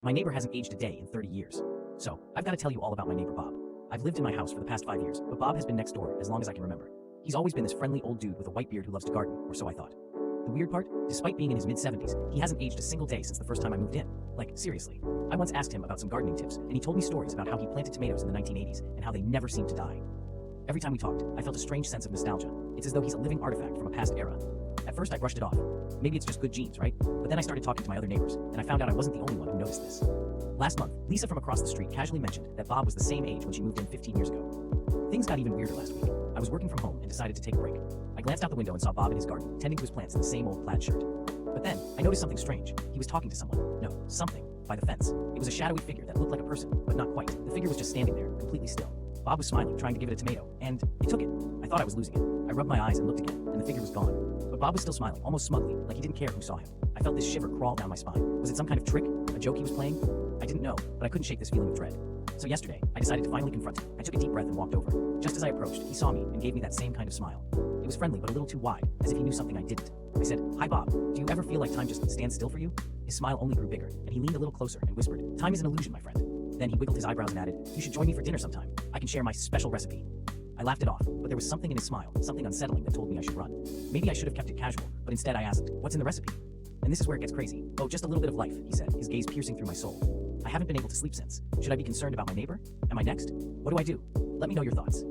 My neighbor hasn't aged a day in 30 years. So, I've got to tell you all about my neighbor Bob. I've lived in my house for the past 5 years, but Bob has been next door as long as I can remember. He's always been this friendly old dude with a white beard who loves to garden, or so I thought. The weird part? Despite being in his mid-70s, he hasn't aged a single day since the first time I moved in. Like, seriously. I once asked him about some gardening tips, and he told me stories about how he planted tomatoes in the 1980s and how they never seemed to die. Every time we talked, I felt a strange sense of nostalgia. It's as though he's a living artifact from a past era. At first I brushed it off. Maybe it's just good genes, right? But then I started talking to my other neighbors, and I found out I wasn't the only one who noticed this. Last month, Lisa from across the street casually mentioned that Bob was the same age when she moved in 15 years ago. Things got even weirder last week. I was working from home and decided to take a break. I glanced out the window and saw Bob in his garden, tending to his plants in the same old plaid shirt. But then, I noticed something strange. He was talking to someone. No, something. By the fence. It was a shadowy figure that looked like a person, but not quite. The figure was just standing there, completely still. Bob was smiling, trying to give it a tomato, and it took it. I thought I was losing it. I rubbed my eyes and looked again, and the figure was gone. But Bob was still smiling, almost smugly, like he didn't care who saw him. I felt this shiver crawl down my spine. Was it some kind of trick? A joke he was playing? I didn't know, but I couldn't shake this feeling of dread. So yesterday, I decided to finally confront him. I took a deep breath and walked over. Just as I approached, he saw me and gave me that same kind of smile. It was friendly, but a little too wide, as if he knew something I didn't. I said, "Hi Bob, do you ever feel like time just stands still for you?" His smile only grew bigger, and he leaned a little closer and whispered, "Time is an illusion, my friend." Then he wiggled his eyebrows and added, "You should join me for dinner sometime. I can share my special recipe." I laughed it off, but there was something in his smile, something unsettling that told me I should run. Maybe I should have kept it casual, but instead I asked, "What's in the recipe?" And this is where it gets crazy. "Oh, just a little bit of life," he said, his gaze piercing through my soul. I haven't been able to sleep since. Should I be concerned about my neighbor? Am I next? What do I do? Let me know your thoughts.